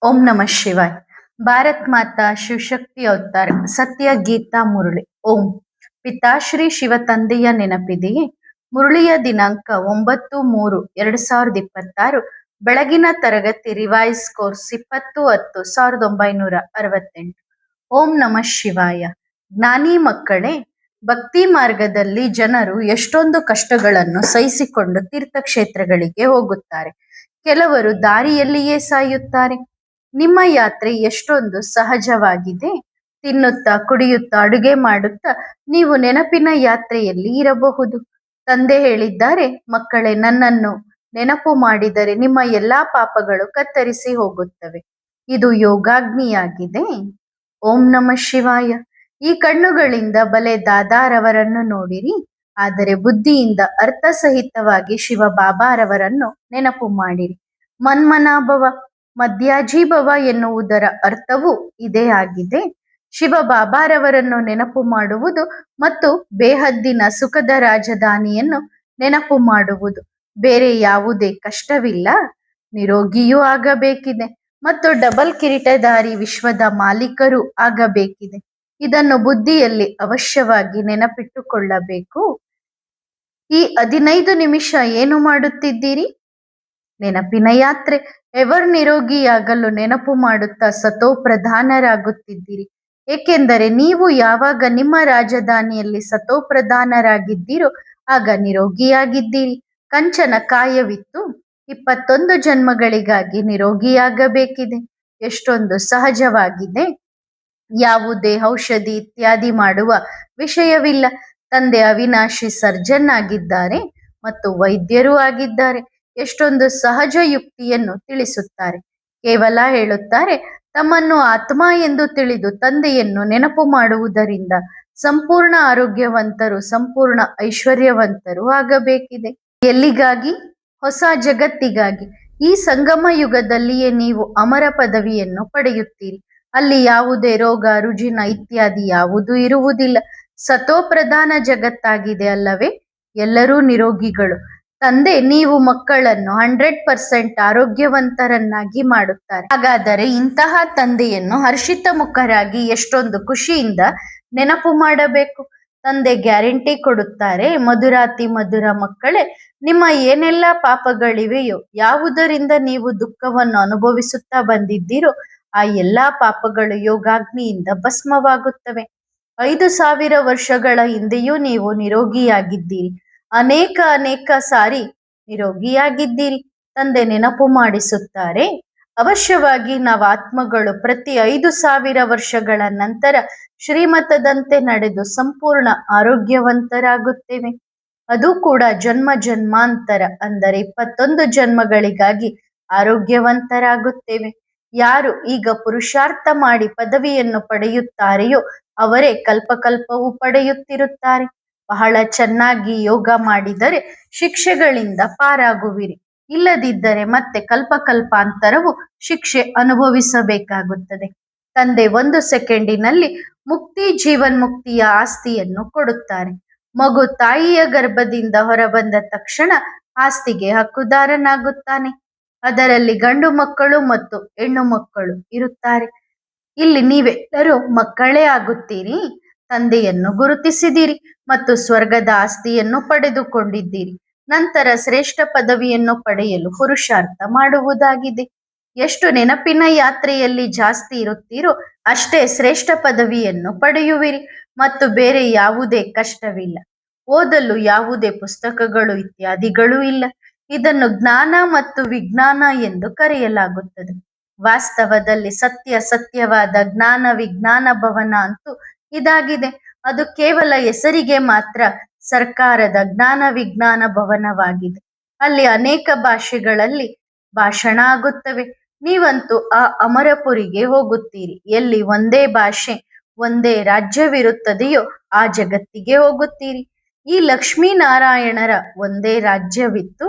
ओम नमः शिवाय। भारत माता ಶಿವಶಕ್ತಿ ಅವತಾರ ಸತ್ಯ ಗೀತಾ ಮುರಳಿ. ಓಂ. ಪಿತಾಶ್ರೀ ಶಿವ ತಂದೆಯ ನೆನಪಿದೆಯೇ? ಮುರಳಿಯ ದಿನಾಂಕ 9/3/2026. ಬೆಳಗಿನ ತರಗತಿ ರಿವೈಸ್ ಕೋರ್ಸ್ 20/10/1968. ಓಂ ನಮಃ ಶಿವಾಯ. ಜ್ಞಾನಿ ಮಕ್ಕಳೇ, ಭಕ್ತಿ ಮಾರ್ಗದಲ್ಲಿ ಜನರು ಎಷ್ಟೊಂದು ಕಷ್ಟಗಳನ್ನು ಸಹಿಸಿಕೊಂಡು ತೀರ್ಥಕ್ಷೇತ್ರಗಳಿಗೆ ಹೋಗುತ್ತಾರೆ. ಕೆಲವರು ದಾರಿಯಲ್ಲಿಯೇ ಸಾಯುತ್ತಾರೆ. ನಿಮ್ಮ ಯಾತ್ರೆ ಎಷ್ಟೊಂದು ಸಹಜವಾಗಿದೆ. ತಿನ್ನುತ್ತಾ ಕುಡಿಯುತ್ತಾ ಅಡುಗೆ ಮಾಡುತ್ತಾ ನೀವು ನೆನಪಿನ ಯಾತ್ರೆಯಲ್ಲಿ ಇರಬಹುದು. ತಂದೆ ಹೇಳಿದ್ದಾರೆ, ಮಕ್ಕಳೇ, ನನ್ನನ್ನು ನೆನಪು ಮಾಡಿದರೆ ನಿಮ್ಮ ಎಲ್ಲಾ ಪಾಪಗಳು ಕತ್ತರಿಸಿ ಹೋಗುತ್ತವೆ. ಇದು ಯೋಗಾಗ್ನಿಯಾಗಿದೆ. ಓಂ ನಮಃ ಶಿವಾಯ. ಈ ಕಣ್ಣುಗಳಿಂದ ಬಲೆ ದಾದಾರವರನ್ನು ನೋಡಿರಿ, ಆದರೆ ಬುದ್ಧಿಯಿಂದ ಅರ್ಥಸಹಿತವಾಗಿ ಶಿವ ಬಾಬಾರವರನ್ನು ನೆನಪು ಮಾಡಿರಿ. ಮನ್ಮನಾಭವ ಮಧ್ಯಾಜೀಭವ ಎನ್ನುವುದರ ಅರ್ಥವೂ ಇದೇ ಆಗಿದೆ. ಶಿವ ಬಾಬಾರವರನ್ನು ನೆನಪು ಮಾಡುವುದು ಮತ್ತು ಬೇಹದ್ದಿನ ಸುಖದ ರಾಜಧಾನಿಯನ್ನು ನೆನಪು ಮಾಡುವುದು. ಬೇರೆ ಯಾವುದೇ ಕಷ್ಟವಿಲ್ಲ. ನಿರೋಗಿಯೂ ಆಗಬೇಕಿದೆ ಮತ್ತು ಡಬಲ್ ಕಿರೀಟಧಾರಿ ವಿಶ್ವದ ಮಾಲೀಕರೂ ಆಗಬೇಕಿದೆ. ಇದನ್ನು ಬುದ್ಧಿಯಲ್ಲಿ ಅವಶ್ಯವಾಗಿ ನೆನಪಿಟ್ಟುಕೊಳ್ಳಬೇಕು. ಈ 15 ನಿಮಿಷ ಏನು ಮಾಡುತ್ತಿದ್ದೀರಿ? ನೆನಪಿನ ಯಾತ್ರೆ. ಎವರ್ ನಿರೋಗಿಯಾಗಲು ನೆನಪು ಮಾಡುತ್ತಾ ಸತೋ ಪ್ರಧಾನರಾಗುತ್ತಿದ್ದೀರಿ. ಏಕೆಂದರೆ ನೀವು ಯಾವಾಗ ನಿಮ್ಮ ರಾಜಧಾನಿಯಲ್ಲಿ ಸತೋ ಪ್ರಧಾನರಾಗಿದ್ದೀರೋ ಆಗ ನಿರೋಗಿಯಾಗಿದ್ದೀರಿ. ಕಂಚನ ಕಾಯವಿತ್ತು. 21 ಜನ್ಮಗಳಿಗಾಗಿ ನಿರೋಗಿಯಾಗಬೇಕಿದೆ. ಎಷ್ಟೊಂದು ಸಹಜವಾಗಿದೆ. ಯಾವುದೇ ಔಷಧಿ ಇತ್ಯಾದಿ ಮಾಡುವ ವಿಷಯವಿಲ್ಲ. ತಂದೆ ಅವಿನಾಶಿ ಸರ್ಜನ್ ಆಗಿದ್ದಾರೆ ಮತ್ತು ವೈದ್ಯರೂ ಆಗಿದ್ದಾರೆ. ಎಷ್ಟೊಂದು ಸಹಜ ಯುಕ್ತಿಯನ್ನು ತಿಳಿಸುತ್ತಾರೆ. ಕೇವಲ ಹೇಳುತ್ತಾರೆ, ತಮ್ಮನ್ನು ಆತ್ಮ ಎಂದು ತಿಳಿದು ತಂದೆಯನ್ನು ನೆನಪು ಮಾಡುವುದರಿಂದ ಸಂಪೂರ್ಣ ಆರೋಗ್ಯವಂತರು, ಸಂಪೂರ್ಣ ಐಶ್ವರ್ಯವಂತರು ಆಗಬೇಕಿದೆ. ಎಲ್ಲಿಗಾಗಿ? ಹೊಸ ಜಗತ್ತಿಗಾಗಿ. ಈ ಸಂಗಮ ಯುಗದಲ್ಲಿಯೇ ನೀವು ಅಮರ ಪದವಿಯನ್ನು ಪಡೆಯುತ್ತೀರಿ. ಅಲ್ಲಿ ಯಾವುದೇ ರೋಗ ರುಜಿನ ಇತ್ಯಾದಿ ಯಾವುದೂ ಇರುವುದಿಲ್ಲ. ಸತೋ ಪ್ರಧಾನ ಜಗತ್ತಾಗಿದೆ ಅಲ್ಲವೇ? ಎಲ್ಲರೂ ನಿರೋಗಿಗಳು. ತಂದೆ ನೀವು ಮಕ್ಕಳನ್ನು 100% ಆರೋಗ್ಯವಂತರನ್ನಾಗಿ ಮಾಡುತ್ತಾರೆ. ಹಾಗಾದರೆ ಇಂತಹ ತಂದೆಯನ್ನು ಹರ್ಷಿತ ಮುಖರಾಗಿ ಎಷ್ಟೊಂದು ಖುಷಿಯಿಂದ ನೆನಪು ಮಾಡಬೇಕು. ತಂದೆ ಗ್ಯಾರಂಟಿ ಕೊಡುತ್ತಾರೆ, ಮಧುರಾತಿ ಮಧುರ ಮಕ್ಕಳೇ, ನಿಮ್ಮ ಏನೆಲ್ಲ ಪಾಪಗಳಿವೆಯೋ, ಯಾವುದರಿಂದ ನೀವು ದುಃಖವನ್ನು ಅನುಭವಿಸುತ್ತಾ ಬಂದಿದ್ದೀರೋ ಆ ಎಲ್ಲಾ ಪಾಪಗಳು ಯೋಗಾಗ್ನಿಯಿಂದ ಭಸ್ಮವಾಗುತ್ತವೆ. 5000 ವರ್ಷಗಳ ಹಿಂದೆಯೂ ನೀವು ನಿರೋಗಿಯಾಗಿದ್ದೀರಿ. ಅನೇಕ ಸಾರಿ ನಿರೋಗಿಯಾಗಿದ್ದೀರಿ. ತಂದೆ ನೆನಪು ಮಾಡಿಸುತ್ತಾರೆ, ಅವಶ್ಯವಾಗಿ ನಾವು ಆತ್ಮಗಳು ಪ್ರತಿ 5000 ವರ್ಷಗಳ ನಂತರ ಶ್ರೀಮತದಂತೆ ನಡೆದು ಸಂಪೂರ್ಣ ಆರೋಗ್ಯವಂತರಾಗುತ್ತೇವೆ. ಅದು ಕೂಡ ಜನ್ಮ ಜನ್ಮಾಂತರ, ಅಂದರೆ 21 ಜನ್ಮಗಳಿಗಾಗಿ ಆರೋಗ್ಯವಂತರಾಗುತ್ತೇವೆ. ಯಾರು ಈಗ ಪುರುಷಾರ್ಥ ಮಾಡಿ ಪದವಿಯನ್ನು ಪಡೆಯುತ್ತಾರೆಯೋ ಅವರೇ ಕಲ್ಪಕಲ್ಪವೂ ಪಡೆಯುತ್ತಿರುತ್ತಾರೆ. ಬಹಳ ಚೆನ್ನಾಗಿ ಯೋಗ ಮಾಡಿದರೆ ಶಿಕ್ಷೆಗಳಿಂದ ಪಾರಾಗುವಿರಿ. ಇಲ್ಲದಿದ್ದರೆ ಮತ್ತೆ ಕಲ್ಪಕಲ್ಪಾಂತರವು ಶಿಕ್ಷೆ ಅನುಭವಿಸಬೇಕಾಗುತ್ತದೆ. ತಂದೆ 1 ಸೆಕೆಂಡಿನಲ್ಲಿ ಮುಕ್ತಿ ಜೀವನ್ಮುಕ್ತಿಯ ಆಸ್ತಿಯನ್ನು ಕೊಡುತ್ತಾರೆ. ಮಗು ತಾಯಿಯ ಗರ್ಭದಿಂದ ಹೊರಬಂದ ತಕ್ಷಣ ಆಸ್ತಿಗೆ ಹಕ್ಕುದಾರನಾಗುತ್ತಾನೆ. ಅದರಲ್ಲಿ ಗಂಡು ಮಕ್ಕಳು ಮತ್ತು ಹೆಣ್ಣು ಮಕ್ಕಳು ಇರುತ್ತಾರೆ. ಇಲ್ಲಿ ನೀವೆಲ್ಲರೂ ಮಕ್ಕಳೇ ಆಗುತ್ತೀರಿ. ತಂದೆಯನ್ನು ಗುರುತಿಸಿದಿರಿ ಮತ್ತು ಸ್ವರ್ಗದ ಆಸ್ತಿಯನ್ನು ಪಡೆದುಕೊಂಡಿದ್ದೀರಿ. ನಂತರ ಶ್ರೇಷ್ಠ ಪದವಿಯನ್ನು ಪಡೆಯಲು ಪುರುಷಾರ್ಥ ಮಾಡುವುದಾಗಿದೆ. ಎಷ್ಟು ನೆನಪಿನ ಯಾತ್ರೆಯಲ್ಲಿ ಜಾಸ್ತಿ ಇರುತ್ತೀರೋ ಅಷ್ಟೇ ಶ್ರೇಷ್ಠ ಪದವಿಯನ್ನು ಪಡೆಯುವಿರಿ ಮತ್ತು ಬೇರೆ ಯಾವುದೇ ಕಷ್ಟವಿಲ್ಲ. ಓದಲು ಯಾವುದೇ ಪುಸ್ತಕಗಳು ಇತ್ಯಾದಿಗಳೂ ಇಲ್ಲ. ಇದನ್ನು ಜ್ಞಾನ ಮತ್ತು ವಿಜ್ಞಾನ ಎಂದು ಕರೆಯಲಾಗುತ್ತದೆ. ವಾಸ್ತವದಲ್ಲಿ ಸತ್ಯವಾದ ಜ್ಞಾನ ವಿಜ್ಞಾನ ಭವನ ಅಂತೂ ಇದಾಗಿದೆ. ಅದು ಕೇವಲ ಹೆಸರಿಗೆ ಮಾತ್ರ ಸರ್ಕಾರದ ಜ್ಞಾನ ವಿಜ್ಞಾನ ಭವನವಾಗಿದೆ. ಅಲ್ಲಿ ಅನೇಕ ಭಾಷೆಗಳಲ್ಲಿ ಭಾಷಣ ಆಗುತ್ತವೆ. ನೀವಂತೂ ಆ ಅಮರಪುರಿಗೆ ಹೋಗುತ್ತೀರಿ. ಎಲ್ಲಿ ಒಂದೇ ಭಾಷೆ ಒಂದೇ ರಾಜ್ಯವಿರುತ್ತದೆಯೋ ಆ ಜಗತ್ತಿಗೆ ಹೋಗುತ್ತೀರಿ. ಈ ಲಕ್ಷ್ಮೀನಾರಾಯಣರ ಒಂದೇ ರಾಜ್ಯವಿತ್ತು,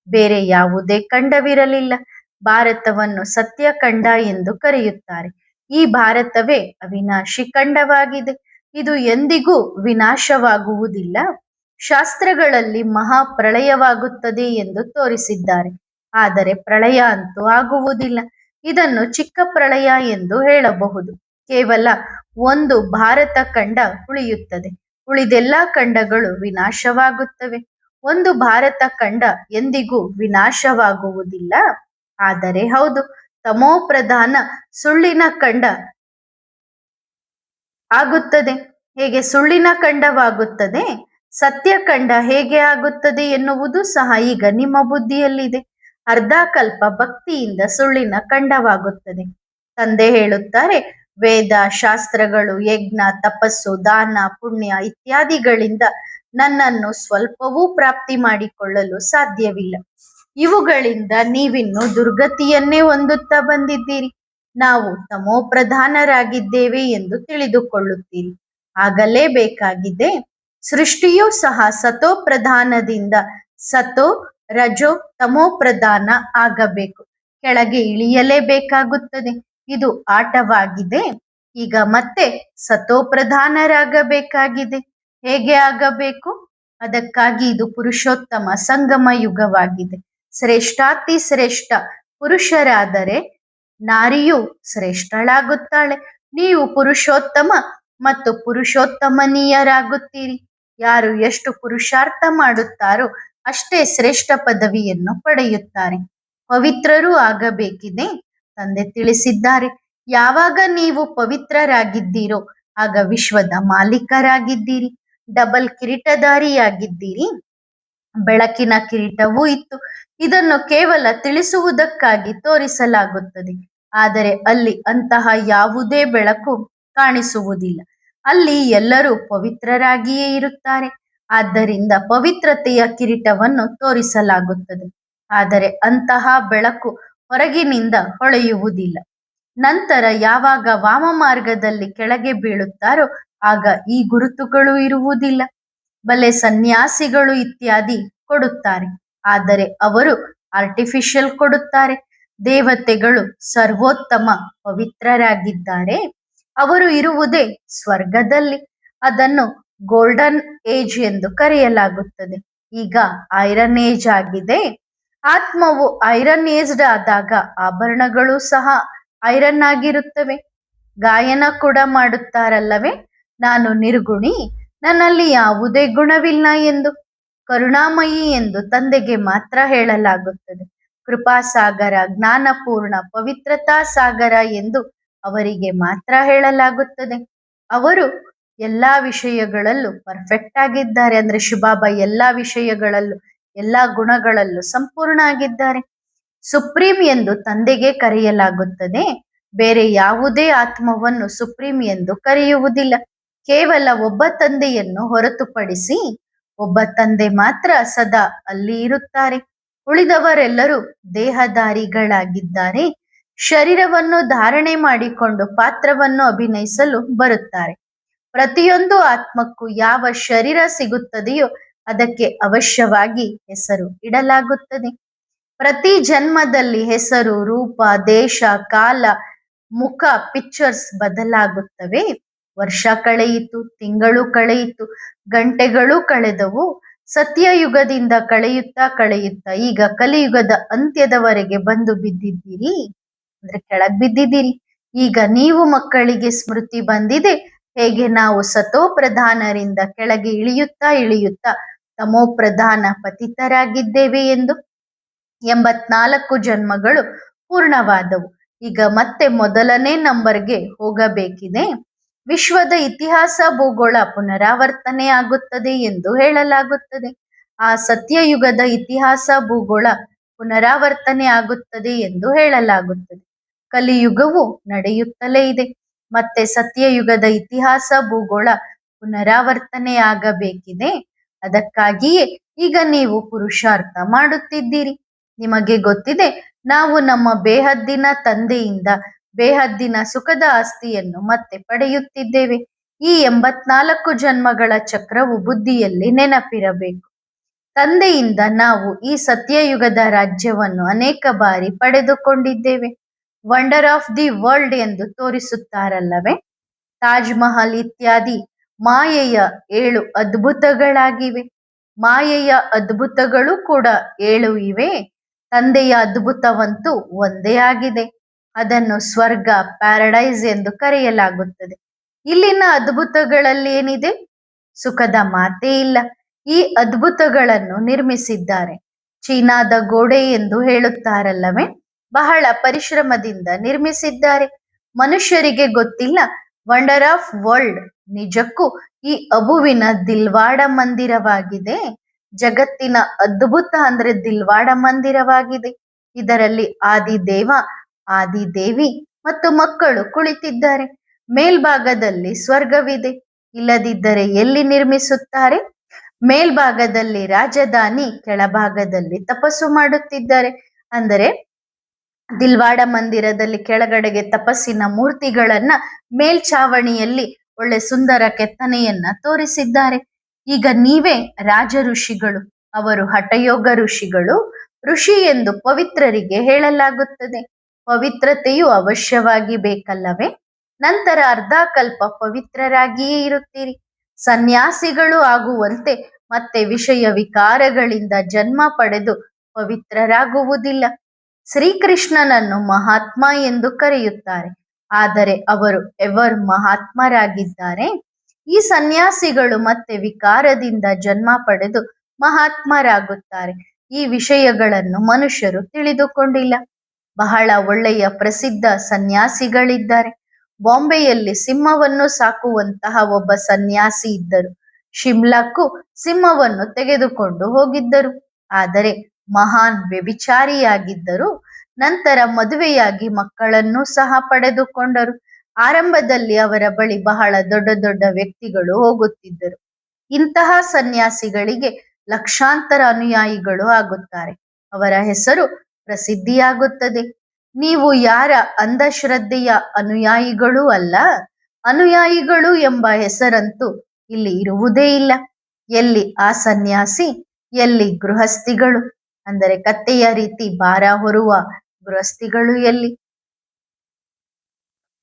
ಬೇರೆ ಯಾವುದೇ ಖಂಡವಿರಲಿಲ್ಲ. ಭಾರತವನ್ನು ಸತ್ಯ ಖಂಡ ಎಂದು ಕರೆಯುತ್ತಾರೆ. ಈ ಭಾರತವೇ ಅವಿನಾಶಿ ಖಂಡವಾಗಿದೆ. ಇದು ಎಂದಿಗೂ ವಿನಾಶವಾಗುವುದಿಲ್ಲ. ಶಾಸ್ತ್ರಗಳಲ್ಲಿ ಮಹಾ ಪ್ರಳಯವಾಗುತ್ತದೆ ಎಂದು ತೋರಿಸಿದ್ದಾರೆ, ಆದರೆ ಪ್ರಳಯ ಅಂತೂ ಆಗುವುದಿಲ್ಲ. ಇದನ್ನು ಚಿಕ್ಕ ಪ್ರಳಯ ಎಂದು ಹೇಳಬಹುದು. ಕೇವಲ ಒಂದು ಭಾರತ ಖಂಡ ಉಳಿಯುತ್ತದೆ, ಉಳಿದೆಲ್ಲ ಖಂಡಗಳು ವಿನಾಶವಾಗುತ್ತವೆ. ಒಂದು ಭಾರತ ಖಂಡ ಎಂದಿಗೂ ವಿನಾಶವಾಗುವುದಿಲ್ಲ. ಆದರೆ ಹೌದು, ತಮೋ ಪ್ರಧಾನ ಸುಳ್ಳಿನ ಖಂಡ ಆಗುತ್ತದೆ. ಹೇಗೆ ಸುಳ್ಳಿನ ಖಂಡವಾಗುತ್ತದೆ, ಸತ್ಯಖಂಡ ಹೇಗೆ ಆಗುತ್ತದೆ ಎನ್ನುವುದು ಸಹ ಈಗ ನಿಮ್ಮ ಬುದ್ಧಿಯಲ್ಲಿದೆ. ಅರ್ಧ ಕಲ್ಪ ಭಕ್ತಿಯಿಂದ ಸುಳ್ಳಿನ ಖಂಡವಾಗುತ್ತದೆ. ತಂದೆ ಹೇಳುತ್ತಾರೆ, ವೇದ ಶಾಸ್ತ್ರಗಳು, ಯಜ್ಞ, ತಪಸ್ಸು, ದಾನ, ಪುಣ್ಯ ಇತ್ಯಾದಿಗಳಿಂದ ನನ್ನನ್ನು ಸ್ವಲ್ಪವೂ ಪ್ರಾಪ್ತಿ ಮಾಡಿಕೊಳ್ಳಲು ಸಾಧ್ಯವಿಲ್ಲ. ಇವುಗಳಿಂದ ನೀವಿನ್ನು ದುರ್ಗತಿಯನ್ನೇ ಹೊಂದುತ್ತಾ ಬಂದಿದ್ದೀರಿ. ನಾವು ತಮೋ ಪ್ರಧಾನರಾಗಿದ್ದೇವೆ ಎಂದು ತಿಳಿದುಕೊಳ್ಳುತ್ತೀರಿ. ಆಗಲೇ ಬೇಕಾಗಿದೆ. ಸೃಷ್ಟಿಯೂ ಸಹ ಸತೋ ಪ್ರಧಾನದಿಂದ ಸತೋ ರಜೋ ತಮೋ ಪ್ರಧಾನ ಆಗಬೇಕು. ಕೆಳಗೆ ಇಳಿಯಲೇಬೇಕಾಗುತ್ತದೆ. ಇದು ಆಟವಾಗಿದೆ. ಈಗ ಮತ್ತೆ ಸತೋ ಪ್ರಧಾನರಾಗಬೇಕಾಗಿದೆ. ಹೇಗೆ ಆಗಬೇಕು? ಅದಕ್ಕಾಗಿ ಇದು ಪುರುಷೋತ್ತಮ ಸಂಗಮ ಯುಗವಾಗಿದೆ. ಶ್ರೇಷ್ಠಾತಿ ಶ್ರೇಷ್ಠ ಪುರುಷರಾದರೆ ನಾರಿಯು ಶ್ರೇಷ್ಠಳಾಗುತ್ತಾಳೆ. ನೀವು ಪುರುಷೋತ್ತಮ ಮತ್ತು ಪುರುಷೋತ್ತಮನೀಯರಾಗುತ್ತೀರಿ. ಯಾರು ಎಷ್ಟು ಪುರುಷಾರ್ಥ ಮಾಡುತ್ತಾರೋ ಅಷ್ಟೇ ಶ್ರೇಷ್ಠ ಪದವಿಯನ್ನು ಪಡೆಯುತ್ತಾರೆ. ಪವಿತ್ರರೂ ಆಗಬೇಕಿದೆ. ತಂದೆ ತಿಳಿಸಿದ್ದಾರೆ, ಯಾವಾಗ ನೀವು ಪವಿತ್ರರಾಗಿದ್ದೀರೋ ಆಗ ವಿಶ್ವದ ಮಾಲೀಕರಾಗಿದ್ದೀರಿ. ಡಬಲ್ ಕಿರೀಟಧಾರಿಯಾಗಿದ್ದೀರಿ. ಬೆಳಕಿನ ಕಿರೀಟವೂ ಇತ್ತು. ಇದನ್ನು ಕೇವಲ ತಿಳಿಸುವುದಕ್ಕಾಗಿ ತೋರಿಸಲಾಗುತ್ತದೆ. ಆದರೆ ಅಲ್ಲಿ ಅಂತಹ ಯಾವುದೇ ಬೆಳಕು ಕಾಣಿಸುವುದಿಲ್ಲ. ಅಲ್ಲಿ ಎಲ್ಲರೂ ಪವಿತ್ರರಾಗಿಯೇ ಇರುತ್ತಾರೆ. ಆದ್ದರಿಂದ ಪವಿತ್ರತೆಯ ಕಿರೀಟವನ್ನು ತೋರಿಸಲಾಗುತ್ತದೆ. ಆದರೆ ಅಂತಹ ಬೆಳಕು ಹೊರಗಿನಿಂದ ಹೊಳೆಯುವುದಿಲ್ಲ. ನಂತರ ಯಾವಾಗ ವಾಮ ಮಾರ್ಗದಲ್ಲಿ ಕೆಳಗೆ ಬೀಳುತ್ತಾರೋ ಆಗ ಈ ಗುರುತುಗಳು ಇರುವುದಿಲ್ಲ. ಬಲೆ ಸನ್ಯಾಸಿಗಳು ಇತ್ಯಾದಿ ಕೊಡುತ್ತಾರೆ, ಆದರೆ ಅವರು ಆರ್ಟಿಫಿಷಿಯಲ್ ಕೊಡುತ್ತಾರೆ. ದೇವತೆಗಳು ಸರ್ವೋತ್ತಮ ಪವಿತ್ರರಾಗಿದ್ದಾರೆ. ಅವರು ಇರುವುದೇ ಸ್ವರ್ಗದಲ್ಲಿ. ಅದನ್ನು ಗೋಲ್ಡನ್ ಏಜ್ ಎಂದು ಕರೆಯಲಾಗುತ್ತದೆ. ಈಗ ಐರನ್ ಏಜ್ ಆಗಿದೆ. ಆತ್ಮವು ಐರನ್ ಏಜ್ಡ್ ಆದಾಗ ಆಭರಣಗಳು ಸಹ ಐರನ್ ಆಗಿರುತ್ತವೆ. ಗಾಯನ ಕೂಡ ಮಾಡುತ್ತಾರಲ್ಲವೇ, ನಾನು ನಿರ್ಗುಣಿ, ನನ್ನಲ್ಲಿ ಯಾವುದೇ ಗುಣವಿಲ್ಲ ಎಂದು. ಕರುಣಾಮಯಿ ಎಂದು ತಂದೆಗೆ ಮಾತ್ರ ಹೇಳಲಾಗುತ್ತದೆ. ಕೃಪಾಸಾಗರ, ಜ್ಞಾನಪೂರ್ಣ, ಪವಿತ್ರತಾ ಸಾಗರ ಎಂದು ಅವರಿಗೆ ಮಾತ್ರ ಹೇಳಲಾಗುತ್ತದೆ. ಅವರು ಎಲ್ಲಾ ವಿಷಯಗಳಲ್ಲೂ ಪರ್ಫೆಕ್ಟ್ ಆಗಿದ್ದಾರೆ. ಅಂದ್ರೆ ಶಿವಬಾಬಾ ಎಲ್ಲಾ ವಿಷಯಗಳಲ್ಲೂ ಎಲ್ಲಾ ಗುಣಗಳಲ್ಲೂ ಸಂಪೂರ್ಣ ಆಗಿದ್ದಾರೆ. ಸುಪ್ರೀಂ ಎಂದು ತಂದೆಗೆ ಕರೆಯಲಾಗುತ್ತದೆ. ಬೇರೆ ಯಾವುದೇ ಆತ್ಮವನ್ನು ಸುಪ್ರೀಂ ಎಂದು ಕರೆಯುವುದಿಲ್ಲ. ಕೇವಲ ಒಬ್ಬ ತಂದೆಯನ್ನು ಹೊರತುಪಡಿಸಿ ಒಬ್ಬ ತಂದೆ ಮಾತ್ರ ಸದಾ ಅಲ್ಲಿ ಇರುತ್ತಾರೆ. ಉಳಿದವರೆಲ್ಲರೂ ದೇಹಧಾರಿಗಳಾಗಿದ್ದಾರೆ. ಶರೀರವನ್ನು ಧಾರಣೆ ಮಾಡಿಕೊಂಡು ಪಾತ್ರವನ್ನು ಅಭಿನಯಿಸಲು ಬರುತ್ತಾರೆ. ಪ್ರತಿಯೊಂದು ಆತ್ಮಕ್ಕೂ ಯಾವ ಶರೀರ ಸಿಗುತ್ತದೆಯೋ ಅದಕ್ಕೆ ಅವಶ್ಯವಾಗಿ ಹೆಸರು ಇಡಲಾಗುತ್ತದೆ. ಪ್ರತಿ ಜನ್ಮದಲ್ಲಿ ಹೆಸರು, ರೂಪ, ದೇಶ, ಕಾಲ, ಮುಖ, ಪಿಕ್ಚರ್ಸ್ ಬದಲಾಗುತ್ತವೆ. ವರ್ಷ ಕಳೆಯಿತು, ತಿಂಗಳು ಕಳೆಯಿತು, ಗಂಟೆಗಳು ಕಳೆದವು. ಸತ್ಯಯುಗದಿಂದ ಕಳೆಯುತ್ತಾ ಈಗ ಕಲಿಯುಗದ ಅಂತ್ಯದವರೆಗೆ ಬಂದು ಬಿದ್ದಿದ್ದೀರಿ. ಅಂದ್ರೆ ಕೆಳಗ್ ಬಿದ್ದಿದ್ದೀರಿ. ಈಗ ನೀವು ಮಕ್ಕಳಿಗೆ ಸ್ಮೃತಿ ಬಂದಿದೆ, ಹೇಗೆ ನಾವು ಸತೋ ಪ್ರಧಾನರಿಂದ ಕೆಳಗೆ ಇಳಿಯುತ್ತಾ ತಮೋ ಪ್ರಧಾನ ಪತಿತರಾಗಿದ್ದೇವೆ ಎಂದು. 84 ಜನ್ಮಗಳು ಪೂರ್ಣವಾದವು. ಈಗ ಮತ್ತೆ ಮೊದಲನೇ ನಂಬರ್ಗೆ ಹೋಗಬೇಕಿದೆ. ವಿಶ್ವದ ಇತಿಹಾಸ ಭೂಗೋಳ ಪುನರಾವರ್ತನೆ ಆಗುತ್ತದೆ ಎಂದು ಹೇಳಲಾಗುತ್ತದೆ. ಆ ಸತ್ಯಯುಗದ ಇತಿಹಾಸ ಭೂಗೋಳ ಪುನರಾವರ್ತನೆ ಆಗುತ್ತದೆ ಎಂದು ಹೇಳಲಾಗುತ್ತದೆ. ಕಲಿಯುಗವು ನಡೆಯುತ್ತಲೇ ಇದೆ. ಮತ್ತೆ ಸತ್ಯಯುಗದ ಇತಿಹಾಸ ಭೂಗೋಳ ಪುನರಾವರ್ತನೆ ಆಗಬೇಕಿದೆ. ಅದಕ್ಕಾಗಿಯೇ ಈಗ ನೀವು ಪುರುಷಾರ್ಥ ಮಾಡುತ್ತಿದ್ದೀರಿ. ನಿಮಗೆ ಗೊತ್ತಿದೆ, ನಾವು ನಮ್ಮ ಬೇಹದ್ದಿನ ತಂದೆಯಿಂದ ಬೇಹದ್ದಿನ ಸುಖದ ಆಸ್ತಿಯನ್ನು ಮತ್ತೆ ಪಡೆಯುತ್ತಿದ್ದೇವೆ. ಈ 84 ಜನ್ಮಗಳ ಚಕ್ರವು ಬುದ್ಧಿಯಲ್ಲಿ ನೆನಪಿರಬೇಕು. ತಂದೆಯಿಂದ ನಾವು ಈ ಸತ್ಯಯುಗದ ರಾಜ್ಯವನ್ನು ಅನೇಕ ಬಾರಿ ಪಡೆದುಕೊಂಡಿದ್ದೇವೆ. ವಂಡರ್ ಆಫ್ ದಿ ವರ್ಲ್ಡ್ ಎಂದು ತೋರಿಸುತ್ತಾರಲ್ಲವೇ, ತಾಜ್ ಮಹಲ್ ಇತ್ಯಾದಿ ಮಾಯೆಯ 7 ಅದ್ಭುತಗಳಾಗಿವೆ. ಮಾಯೆಯ ಅದ್ಭುತಗಳು ಕೂಡ 7 ಇವೆ. ತಂದೆಯ ಅದ್ಭುತವಂತೂ ಒಂದೇ ಆಗಿದೆ. ಅದನ್ನು ಸ್ವರ್ಗ, ಪ್ಯಾರಡೈಸ್ ಎಂದು ಕರೆಯಲಾಗುತ್ತದೆ. ಇಲ್ಲಿನ ಅದ್ಭುತಗಳಲ್ಲಿ ಏನಿದೆ? ಸುಖದ ಮಾತೇ ಇಲ್ಲ. ಈ ಅದ್ಭುತಗಳನ್ನು ನಿರ್ಮಿಸಿದ್ದಾರೆ. ಚೀನಾದ ಗೋಡೆ ಎಂದು ಹೇಳುತ್ತಾರಲ್ಲವೇ, ಬಹಳ ಪರಿಶ್ರಮದಿಂದ ನಿರ್ಮಿಸಿದ್ದಾರೆ. ಮನುಷ್ಯರಿಗೆ ಗೊತ್ತಿಲ್ಲ. Wonder of world. ನಿಜಕ್ಕೂ ಈ ಅಬುವಿನ ದಿಲ್ವಾಡ ಮಂದಿರವಾಗಿದೆ. ಜಗತ್ತಿನ ಅದ್ಭುತ ಅಂದ್ರೆ ದಿಲ್ವಾಡ ಮಂದಿರವಾಗಿದೆ. ಇದರಲ್ಲಿ ಆದಿದೇವ, ಆದಿದೇವಿ ಮತ್ತು ಮಕ್ಕಳು ಕುಳಿತಿದ್ದಾರೆ. ಮೇಲ್ಭಾಗದಲ್ಲಿ ಸ್ವರ್ಗವಿದೆ. ಇಲ್ಲದಿದ್ದರೆ ಎಲ್ಲಿ ನಿರ್ಮಿಸುತ್ತಾರೆ? ಮೇಲ್ಭಾಗದಲ್ಲಿ ರಾಜಧಾನಿ, ಕೆಳಭಾಗದಲ್ಲಿ ತಪಸ್ಸು ಮಾಡುತ್ತಿದ್ದಾರೆ. ಅಂದರೆ ದಿಲ್ವಾಡ ಮಂದಿರದಲ್ಲಿ ಕೆಳಗಡೆಗೆ ತಪಸ್ಸಿನ ಮೂರ್ತಿಗಳನ್ನ, ಮೇಲ್ಛಾವಣಿಯಲ್ಲಿ ಒಳ್ಳೆ ಸುಂದರ ಕೆತ್ತನೆಯನ್ನ ತೋರಿಸಿದ್ದಾರೆ. ಈಗ ನೀವೇ ರಾಜ ಋಷಿಗಳು, ಅವರು ಹಠಯೋಗ ಋಷಿಗಳು. ಋಷಿ ಎಂದು ಪವಿತ್ರರಿಗೆ ಹೇಳಲಾಗುತ್ತದೆ. ಪವಿತ್ರತೆಯು ಅವಶ್ಯವಾಗಿ ಬೇಕಲ್ಲವೇ? ನಂತರ ಅರ್ಧಕಲ್ಪ ಪವಿತ್ರರಾಗಿಯೇ ಇರುತ್ತೀರಿ. ಸನ್ಯಾಸಿಗಳು ಆಗುವಂತೆ ಮತ್ತೆ ವಿಷಯ ವಿಕಾರಗಳಿಂದ ಜನ್ಮ ಪಡೆದು ಪವಿತ್ರರಾಗುವುದಿಲ್ಲ. ಶ್ರೀಕೃಷ್ಣನನ್ನು ಮಹಾತ್ಮ ಎಂದು ಕರೆಯುತ್ತಾರೆ, ಆದರೆ ಅವರು ಎವರ್ ಮಹಾತ್ಮರಾಗಿದ್ದಾರೆ. ಈ ಸನ್ಯಾಸಿಗಳು ಮತ್ತೆ ವಿಕಾರದಿಂದ ಜನ್ಮ ಪಡೆದು ಮಹಾತ್ಮರಾಗುತ್ತಾರೆ. ಈ ವಿಷಯಗಳನ್ನು ಮನುಷ್ಯರು ತಿಳಿದುಕೊಂಡಿಲ್ಲ. ಬಹಳ ಒಳ್ಳೆಯ ಪ್ರಸಿದ್ಧ ಸನ್ಯಾಸಿಗಳಿದ್ದಾರೆ. ಬಾಂಬೆಯಲ್ಲಿ ಸಿಂಹವನ್ನು ಸಾಕುವಂತಹ ಒಬ್ಬ ಸನ್ಯಾಸಿ ಇದ್ದರು. ಶಿಮ್ಲಾಕ್ಕೂ ಸಿಂಹವನ್ನು ತೆಗೆದುಕೊಂಡು ಹೋಗಿದ್ದರು. ಆದರೆ ಮಹಾನ್ ವ್ಯಭಿಚಾರಿಯಾಗಿದ್ದರು. ನಂತರ ಮದುವೆಯಾಗಿ ಮಕ್ಕಳನ್ನು ಸಹ ಪಡೆದುಕೊಂಡರು. ಆರಂಭದಲ್ಲಿ ಅವರ ಬಳಿ ಬಹಳ ದೊಡ್ಡ ದೊಡ್ಡ ವ್ಯಕ್ತಿಗಳು ಹೋಗುತ್ತಿದ್ದರು. ಇಂತಹ ಸನ್ಯಾಸಿಗಳಿಗೆ ಲಕ್ಷಾಂತರ ಅನುಯಾಯಿಗಳು ಆಗುತ್ತಾರೆ. ಅವರ ಹೆಸರು ಪ್ರಸಿದ್ಧಿಯಾಗುತ್ತದೆ. ನೀವು ಯಾರ ಅಂಧಶ್ರದ್ಧೆಯ ಅನುಯಾಯಿಗಳೂ ಅಲ್ಲ. ಅನುಯಾಯಿಗಳು ಎಂಬ ಹೆಸರಂತೂ ಇಲ್ಲಿ ಇರುವುದೇ ಇಲ್ಲ. ಎಲ್ಲಿ ಆ ಸನ್ಯಾಸಿ, ಎಲ್ಲಿ ಗೃಹಸ್ಥಿಗಳು? ಅಂದರೆ ಕತ್ತೆಯ ರೀತಿ ಭಾರ ಹೊರುವ ಗೃಹಸ್ಥಿಗಳು ಎಲ್ಲಿ?